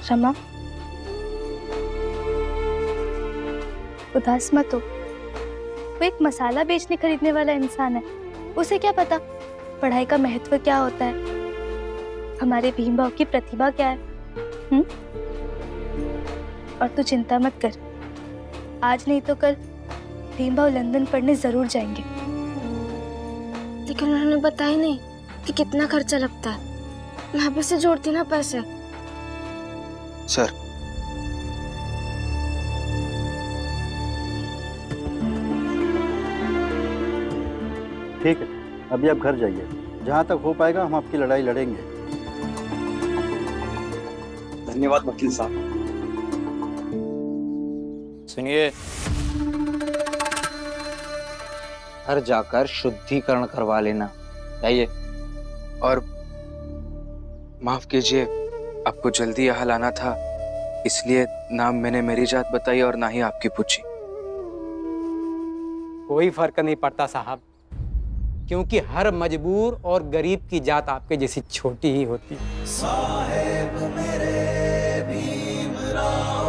रमा, उदास मत हो। वो एक मसाला बेचने खरीदने वाला इंसान है, उसे क्या पता पढ़ाई का महत्व क्या होता है, हमारे भीम भाव की प्रतिभा क्या है। और तू चिंता मत कर, आज नहीं तो कल भीम भाव लंदन पढ़ने जरूर जाएंगे। लेकिन उन्होंने बताया नहीं कि कितना खर्चा लगता है। मैं भी से जोड़ती ना पैसे। सर, ठीक है, अभी आप घर जाइए। जहाँ तक हो पाएगा हम आपकी लड़ाई लड़ेंगे। धन्यवाद वकील साहब। सुनिए, घर जाकर शुद्धिकरण करवा लेना। जाइए। और माफ कीजिए, आपको जल्दी यहाँ लाना था, इसलिए ना मैंने मेरी जात बताई और ना ही आपकी पूछी। कोई फर्क नहीं पड़ता साहब, क्योंकि हर मजबूर और गरीब की जात आपके जैसी छोटी ही होती है। साहेब मेरे भीमराव,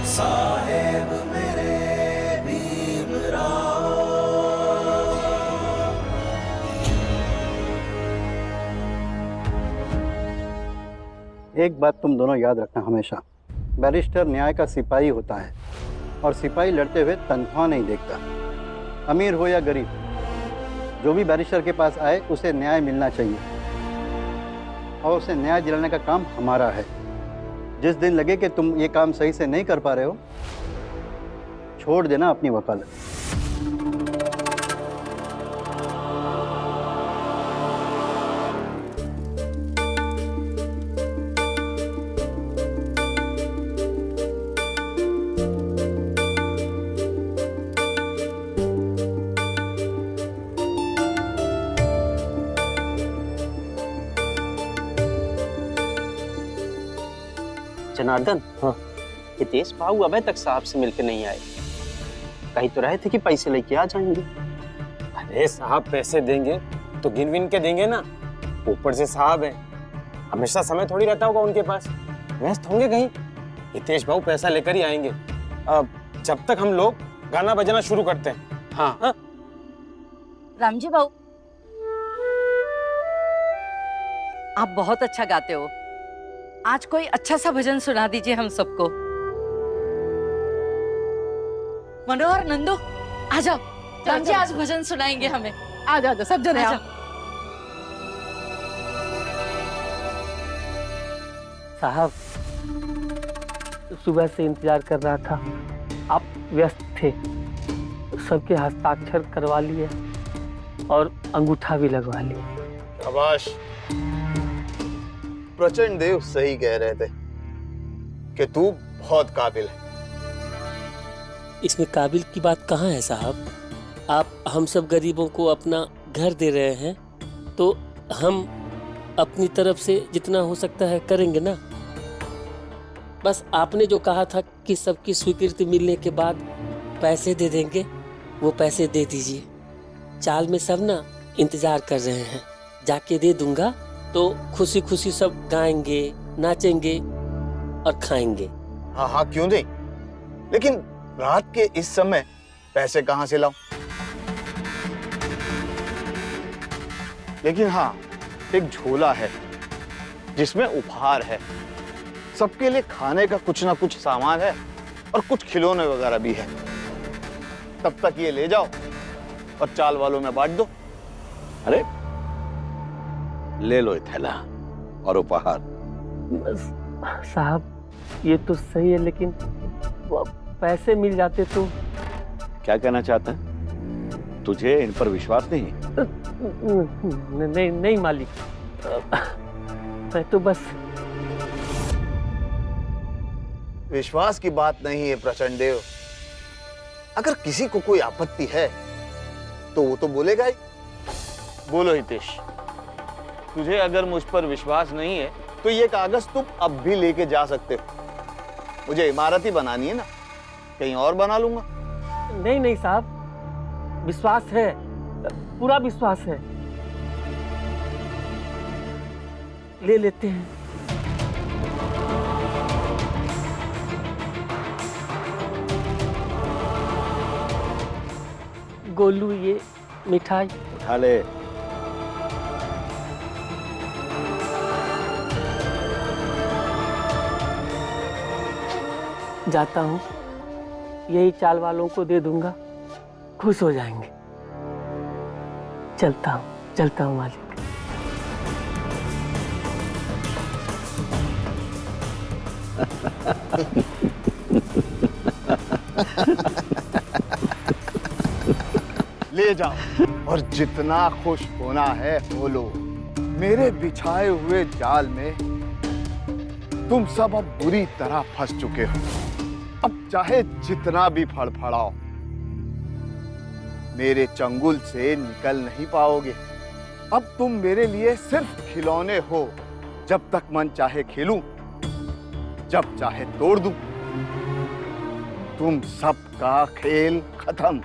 साहेब मेरे भीमराव। एक बात तुम दोनों याद रखना हमेशा, बैरिस्टर न्याय का सिपाही होता है और सिपाही लड़ते हुए तनख्वाह नहीं देखता। अमीर हो या गरीब, जो भी बैरिस्टर के पास आए उसे न्याय मिलना चाहिए और उसे न्याय दिलाने का काम हमारा है। जिस दिन लगे कि तुम ये काम सही से नहीं कर पा रहे हो, छोड़ देना अपनी वकालत। जनार्दन, हाँ, हितेश बाबू अबे तक साहब से मिलकर नहीं आए। कहीं तो रहे थे कि पैसे लेके आ जाएंगे। अरे साहब पैसे देंगे तो गिन विन के देंगे ना, ऊपर से साहब है, हमेशा समय थोड़ी रहता होगा उनके पास, व्यस्त होंगे कहीं। हितेश बाबू पैसा लेकर ही आएंगे। अब जब तक हम लोग गाना बजाना शुरू करते हैं। हाँ हाँ। रामजी बाबू, आप बहुत अच्छा गाते हो, आज कोई अच्छा सा भजन सुना दीजिए हम सबको। मनोहर, नंदू, आ जाओ। राम जी आज भजन सुनाएंगे हमें। आ जाओ सब जने आओ। साहब, सुबह से इंतजार कर रहा था, आप व्यस्त थे। सबके हस्ताक्षर करवा लिए और अंगूठा भी लगवा लिए। शाबाश, प्रचंड देव सही कह रहे थे कि तू बहुत काबिल है। इसमें काबिल की बात कहाँ है साहब? आप हम सब गरीबों को अपना घर दे रहे हैं, तो हम अपनी तरफ से जितना हो सकता है करेंगे ना। बस आपने जो कहा था कि सबकी स्वीकृति मिलने के बाद पैसे दे देंगे, वो पैसे दे दीजिए। चाल में सब ना इंतजार कर रहे हैं, जाके दे दूंगा तो खुशी खुशी सब गाएंगे, नाचेंगे और खाएंगे। हाँ हाँ, क्यों नहीं, लेकिन रात के इस समय पैसे कहाँ से लाऊं? लेकिन हाँ, एक झोला है जिसमें उपहार है। सबके लिए खाने का कुछ ना कुछ सामान है और कुछ खिलौने वगैरह भी है। तब तक ये ले जाओ और चाल वालों में बांट दो। अरे ले लो थैला और उपहार। साहब, ये तो सही है, लेकिन पैसे मिल जाते तो। क्या कहना चाहता है? तुझे इन पर विश्वास नहीं? नहीं नहीं मालिक, मैं तो बस। विश्वास की बात नहीं है प्रचंड देव। अगर किसी को कोई आपत्ति है तो वो तो बोलेगा ही। बोलो हितेश, तुझे अगर मुझ पर विश्वास नहीं है तो ये कागज तुम अब भी लेके जा सकते हो। मुझे इमारत ही बनानी है ना, कहीं और बना लूंगा। नहीं नहीं साहब, विश्वास है, पूरा विश्वास है। ले लेते हैं। गोलू ये मिठाई उठा ले। जाता हूँ, यही चाल वालों को दे दूंगा, खुश हो जाएंगे। चलता हूँ मालिक। ले जाओ और जितना खुश होना है हो लो। मेरे बिछाए हुए जाल में तुम सब अब बुरी तरह फंस चुके हो। अब चाहे जितना भी फड़फड़ाओ, मेरे चंगुल से निकल नहीं पाओगे। अब तुम मेरे लिए सिर्फ खिलौने हो। जब तक मन चाहे खेलूं, जब चाहे तोड़ दूं। तुम सबका खेल खत्म।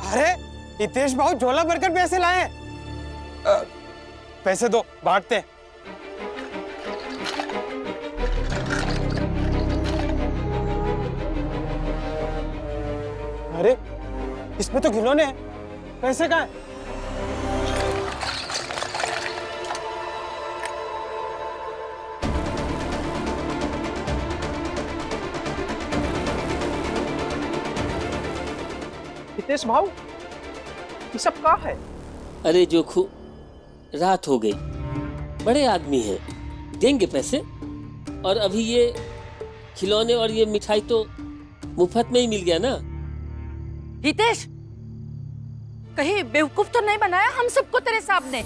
अरे हितेश भाऊ झोला भरकर पैसे लाए। पैसे दो, बांटते हैं। अरे इसमें तो खिलौने हैं, पैसे कहाँ हैं? हितेश भाऊ, ये सब क्या है? अरे जोखू, रात हो गई, बड़े आदमी हैं, देंगे पैसे। और अभी ये खिलौने और ये मिठाई तो मुफ्त में ही मिल गया ना। हितेश, कहीं बेवकूफ तो नहीं बनाया हम सबको तेरे सामने?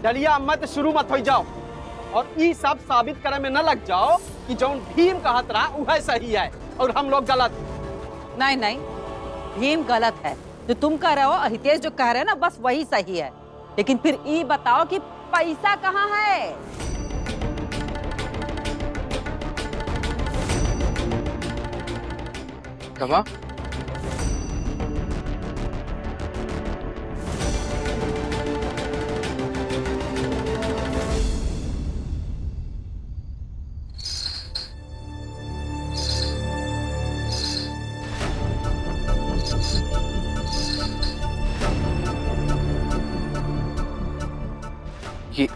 चलिए मत शुरू मत हो जाओ और ये सब साबित करे में न लग जाओ कि जौन भीम कहत रहा वह सही है और हम लोग गलत। नहीं नहीं, भीम गलत है, जो तुम कह रहे हो और हितेश जो कह रहे हैं ना, बस वही सही है। लेकिन फिर ये बताओ कि पैसा कहाँ है? कमा?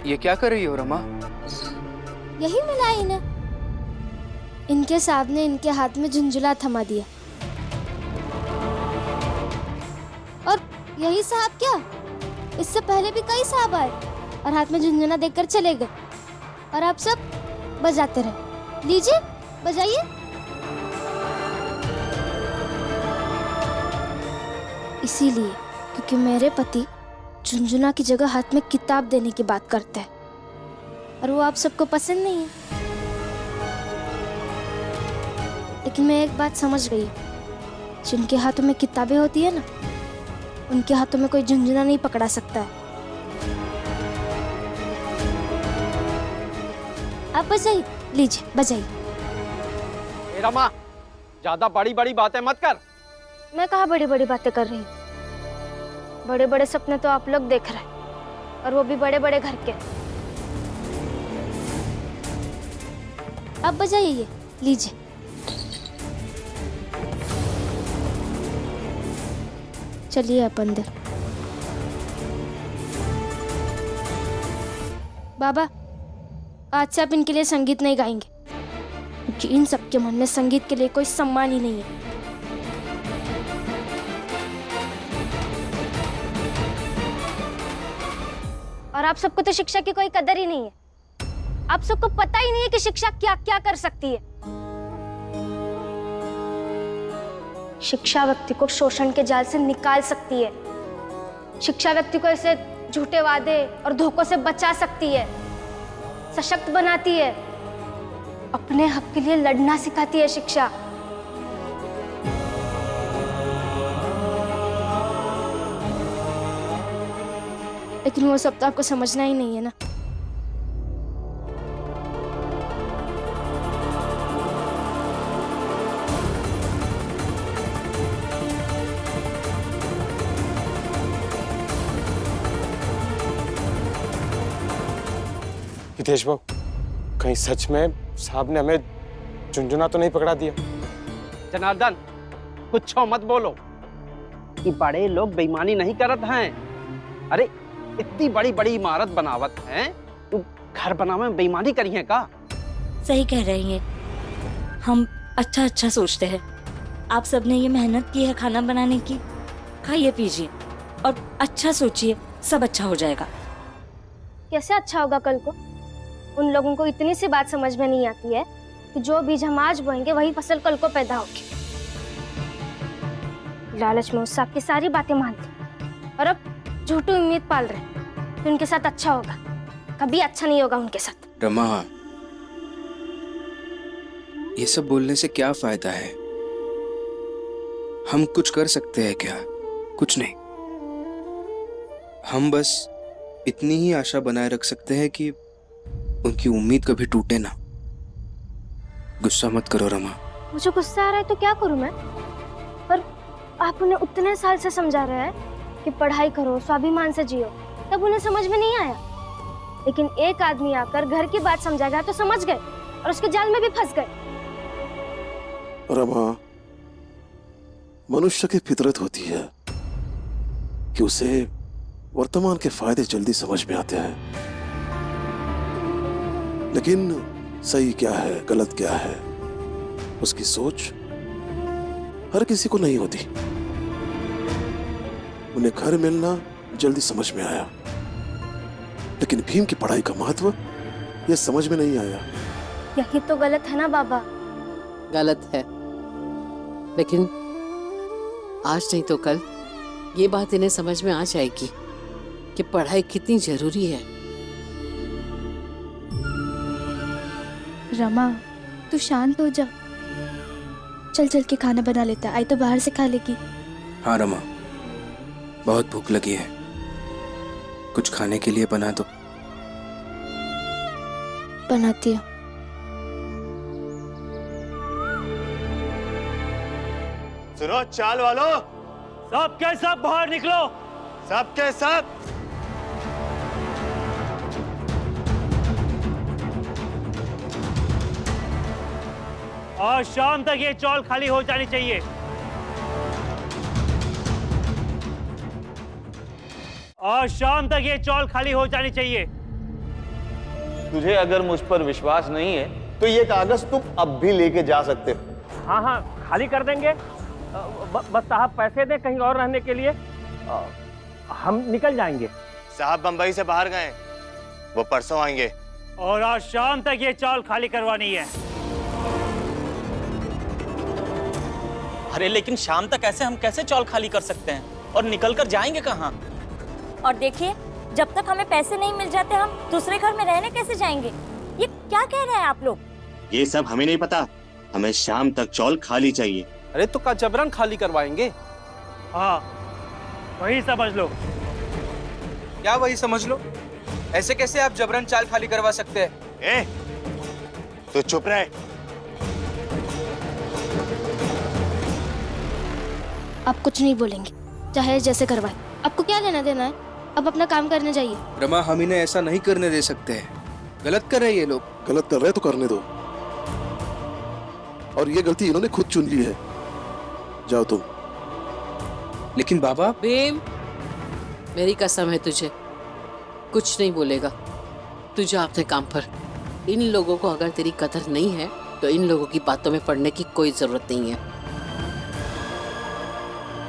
ये क्या कर रही हो रमा? यही मिला इन्हें। इनके साहब ने इनके हाथ में झुंझुला थमा दिया। और यही साहब क्या, इससे पहले भी कई साहब आए और हाथ में झुंझुना देकर चले गए, और आप सब बजाते रहे। लीजिए बजाइए। इसीलिए क्योंकि मेरे पति झुंझुना की जगह हाथ में किताब देने की बात करते हैं, और वो आप सबको पसंद नहीं है। लेकिन मैं एक बात समझ गई, जिनके हाथों में किताबें होती है ना, उनके हाथों में कोई झुंझुना नहीं पकड़ा सकता है। आप बजाइए, लीजिए बजाइए। ए रमा, ज्यादा बड़ी बड़ी बातें मत कर। मैं कहाँ बड़ी बड़ी बातें कर रही हूँ। बड़े बड़े सपने तो आप लोग देख रहे हैं, और वो भी बड़े बड़े घर के। आप बजाइए, ये लीजिए। चलिए आप अंदर। बाबा, आज से आप इनके लिए संगीत नहीं गाएंगे, क्योंकि इन सबके मन में संगीत के लिए कोई सम्मान ही नहीं है। और आप सबको तो शिक्षा की कोई कदर ही नहीं है। आप सबको पता ही नहीं है कि शिक्षा क्या क्या कर सकती है। शिक्षा व्यक्ति को शोषण के जाल से निकाल सकती है। शिक्षा व्यक्ति को ऐसे झूठे वादे और धोखों से बचा सकती है, सशक्त बनाती है, अपने हक के लिए लड़ना सिखाती है शिक्षा। लेकिन वो सब तो आपको समझना ही नहीं है ना। हितेश बाबू, कहीं सच में साहब ने हमें झुंझुना तो नहीं पकड़ा दिया? जनार्दन, कुछ मत बोलो कि बड़े लोग बेईमानी नहीं करत हैं। अरे इतनी बड़ी बड़ी इमारत बनावत हैं, तू घर बनावे में बेईमानी करी है का? सही कह रही हैं। हम अच्छा अच्छा सोचते हैं। आप सबने ये मेहनत की है खाना बनाने की, खाइए पीजिए और अच्छा सोचिए, सब अच्छा हो जाएगा। कैसे अच्छा होगा कल को? उन लोगों को इतनी सी बात समझ में नहीं आती है कि जो बीज हम आज बोएंगे वही फसल कल को पैदा होगी। लालच में उससे आपकी सारी बातें मानते और अब झूठी उम्मीद पाल रहे हैं कि उनके साथ अच्छा होगा। कभी अच्छा नहीं होगा उनके साथ। रमा, ये सब बोलने से क्या फायदा है? हम कुछ कर सकते हैं क्या? कुछ नहीं। हम बस इतनी ही आशा बनाए रख सकते हैं कि उनकी उम्मीद कभी टूटे ना। गुस्सा मत करो रमा। मुझे गुस्सा आ रहा है तो क्या करूं मैं? पर आप उन्हें उतने साल से समझा रहे हैं कि पढ़ाई करो, स्वाभिमान से जियो, तब उन्हें समझ में नहीं आया। लेकिन एक आदमी आकर घर की बात समझा गया तो समझ गए और उसके जाल में भी फंस गए। रमा, मनुष्य की फितरत होती है कि उसे वर्तमान के फायदे जल्दी समझ में आते हैं, लेकिन सही क्या है गलत क्या है उसकी सोच हर किसी को नहीं होती। उन्हें घर मिलना जल्दी समझ में आया, लेकिन भीम की पढ़ाई का महत्व यह समझ में नहीं आया। यही तो गलत है ना बाबा? गलत है, लेकिन आज नहीं तो कल ये बात इन्हें समझ में आ जाएगी कि पढ़ाई कितनी जरूरी है। रमा, तू शांत हो जा। चल चल के खाना बना लेता, आई तो बाहर से खा लेगी। हाँ रमा, बहुत भूख लगी है, कुछ खाने के लिए बना दो। बनाती हूँ। सुनो चाल वालों, सब के सब बाहर निकलो। सब के सब। और शाम तक ये चौल खाली हो जानी चाहिए। और शाम तक ये चौल खाली हो जानी चाहिए। तुझे अगर मुझ पर विश्वास नहीं है तो ये कागज तुम अब भी लेके जा सकते हो। हाँ हाँ, खाली कर देंगे। बस साहब पैसे दें कहीं और रहने के लिए, हम निकल जाएंगे। साहब बंबई से बाहर गए, वो परसों आएंगे। और आज शाम तक ये चौल खाली करवानी है। अरे लेकिन शाम तक ऐसे हम कैसे चौल खाली कर सकते हैं, और निकल कर जाएंगे कहाँ? और देखिए, जब तक हमें पैसे नहीं मिल जाते हम दूसरे घर में रहने कैसे जाएंगे? ये क्या कह रहे हैं आप लोग? ये सब हमें नहीं पता, हमें शाम तक चौल खाली चाहिए। अरे तो का जबरन खाली करवाएंगे? हाँ, वही समझ लो। क्या वही समझ लो? ऐसे कैसे आप जबरन चाल खाली करवा सकते हैं? तो चुप रहे। आप कुछ नहीं बोलेंगे, चाहे जैसे करवाए। आपको क्या लेना देना है? अब अपना काम करने जाइए। रमा, हम इन्हें ऐसा नहीं करने दे सकते हैं। गलत कर रहे हैं ये लोग। गलत कर रहे तो करने दो, और ये गलती इन्होंने खुद चुन ली है। जाओ तुम। लेकिन बाबा। भीम, मेरी कसम है तुझे, कुछ नहीं बोलेगा। तू जा अपने काम पर। इन लोगों को अगर तेरी कदर नहीं है तो इन लोगों की बातों में पड़ने की कोई जरूरत नहीं है।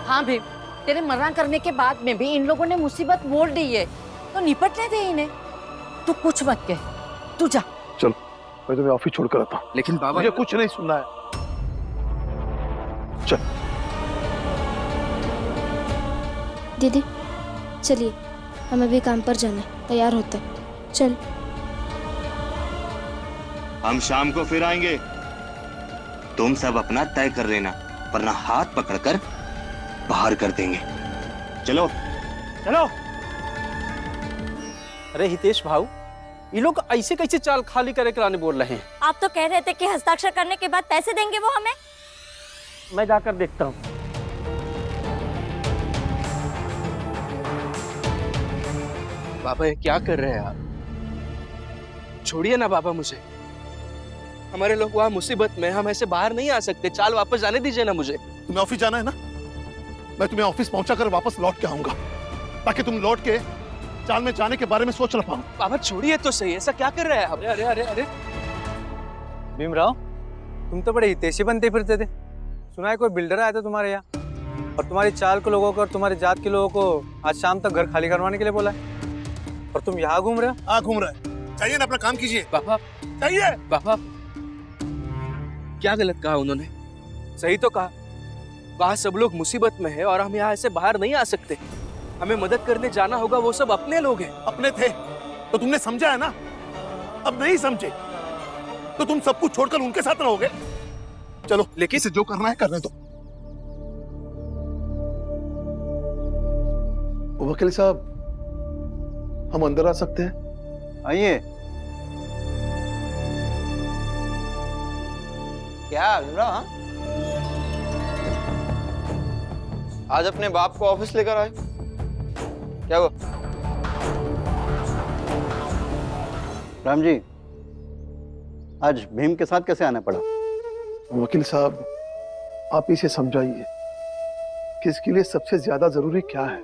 हाँ भीम, तेरे मना करने के बाद में भी इन लोगों ने मुसीबत मोल दी है, तो निपटने दे इन्हें। तू कुछ मत कह, तू जा। चलो, मैं तुम्हें ऑफिस छोड़कर आता हूँ। लेकिन बाबा, मुझे कुछ नहीं सुनना है। चल। दीदी चलिए, हमें भी काम पर जाना है, तैयार होते हैं। चल। हम शाम को फिर आएंगे, तुम सब अपना तय कर लेना, वरना हाथ पकड़कर बाहर कर देंगे। चलो चलो। अरे हितेश भाऊ, ये लोग ऐसे कैसे चाल खाली करे कराने बोल रहे हैं? आप तो कह रहे थे कि हस्ताक्षर करने के बाद पैसे देंगे वो हमें। मैं जाकर देखता हूँ। बाबा ये क्या कर रहे हैं आप? छोड़िए ना बाबा मुझे। हमारे लोग वहाँ मुसीबत में, हम ऐसे बाहर नहीं आ सकते। चाल वापस जाने दीजिए ना मुझे। तुम्हें ऑफिस जाना है ना? मैं तुम्हें ऑफिस पहुंचा कर वापस लौट के आऊंगा, ताकि तुम लौट के चाल में जाने के बारे में सोच ना पाओ। बाबा छोड़िए तो सही, ऐसा क्या कर रहे हैं आप? अरे अरे अरे, भीमराव, तुम तो बड़े हितैषी बनते फिरते थे। सुना है कोई बिल्डर आया था तुम्हारे यहाँ, और तुम्हारी चाल के लोगों को और तुम्हारी जात के लोगों को आज शाम तक घर खाली करवाने के लिए बोला है, और तुम यहाँ घूम रहे हो? हाँ घूम रहे हैं। चाहिए ना, अपना काम कीजिए। बाबा चाहिए। बाबा क्या गलत कहा उन्होंने? सही तो कहा। वहाँ सब लोग मुसीबत में है और हम यहाँ ऐसे बाहर नहीं आ सकते। हमें मदद करने जाना होगा। वो सब अपने लोग हैं। अपने थे तो तुमने समझा है ना, अब नहीं समझे तो तुम सब कुछ छोड़कर उनके साथ रहोगे। चलो, लेकिन इसे जो करना है करने दो। वकील साहब, हम अंदर आ सकते हैं? आइए। क्या भीमराव, आज अपने बाप को ऑफिस लेकर आए? क्या हुआ? राम जी, आज भीम के साथ कैसे आना पड़ा? वकील साहब, आप इसे समझाइए कि इसके लिए सबसे ज्यादा जरूरी क्या है।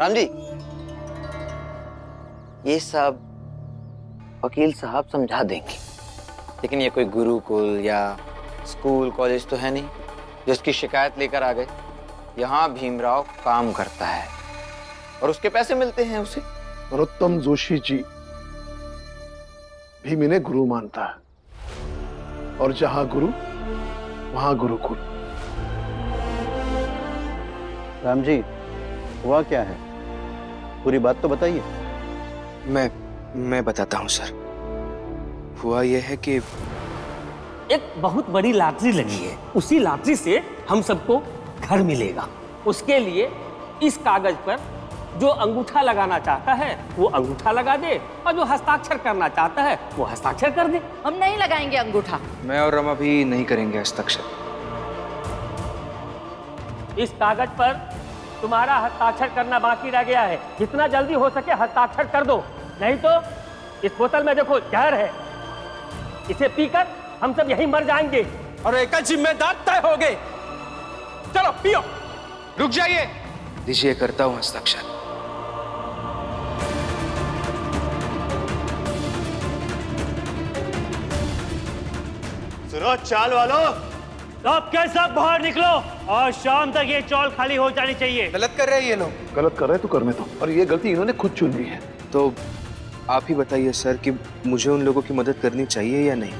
राम जी, ये सब वकील साहब समझा देंगे, लेकिन ये कोई गुरुकुल या स्कूल कॉलेज तो है नहीं जिसकी शिकायत लेकर आ गए। यहाँ भीमराव काम करता है और उसके पैसे मिलते हैं उसे। नरोत्तम जोशी जी, भीम इन्हें गुरु मानता है, और जहां गुरु वहां गुरुकुल। राम जी, हुआ क्या है? पूरी बात तो बताइए। मैं बताता हूँ सर। हुआ यह है कि एक बहुत बड़ी लॉटरी लगी है। उसी लॉटरी से हम सबको घर मिलेगा। उसके लिए इस कागज पर जो अंगूठा लगाना चाहता है वो अंगूठा लगा दे, और जो हस्ताक्षर करना चाहता है वो हस्ताक्षर कर दे। हम नहीं लगाएंगे अंगूठा। मैं और रमा भी नहीं करेंगे हस्ताक्षर। इस कागज पर तुम्हारा हस्ताक्षर करना बाकी रह गया है। जितना जल्दी हो सके हस्ताक्षर कर दो, नहीं तो इस बोतल में देखो जहर है, इसे पीकर हम सब यहीं मर जाएंगे और एक जिम्मेदार तय हो गए। चलो पियो। रुक जाइए। दीजिए, करता हूँ हस्ताक्षर। सुनो चाल वालों, सब के सब बाहर निकलो और शाम तक ये चौल खाली हो जानी चाहिए। गलत कर रहे हैं ये लोग। गलत कर रहे तो करने दो, और ये गलती इन्होंने खुद चुन ली है। तो आप ही बताइए सर कि मुझे उन लोगों की मदद करनी चाहिए या नहीं?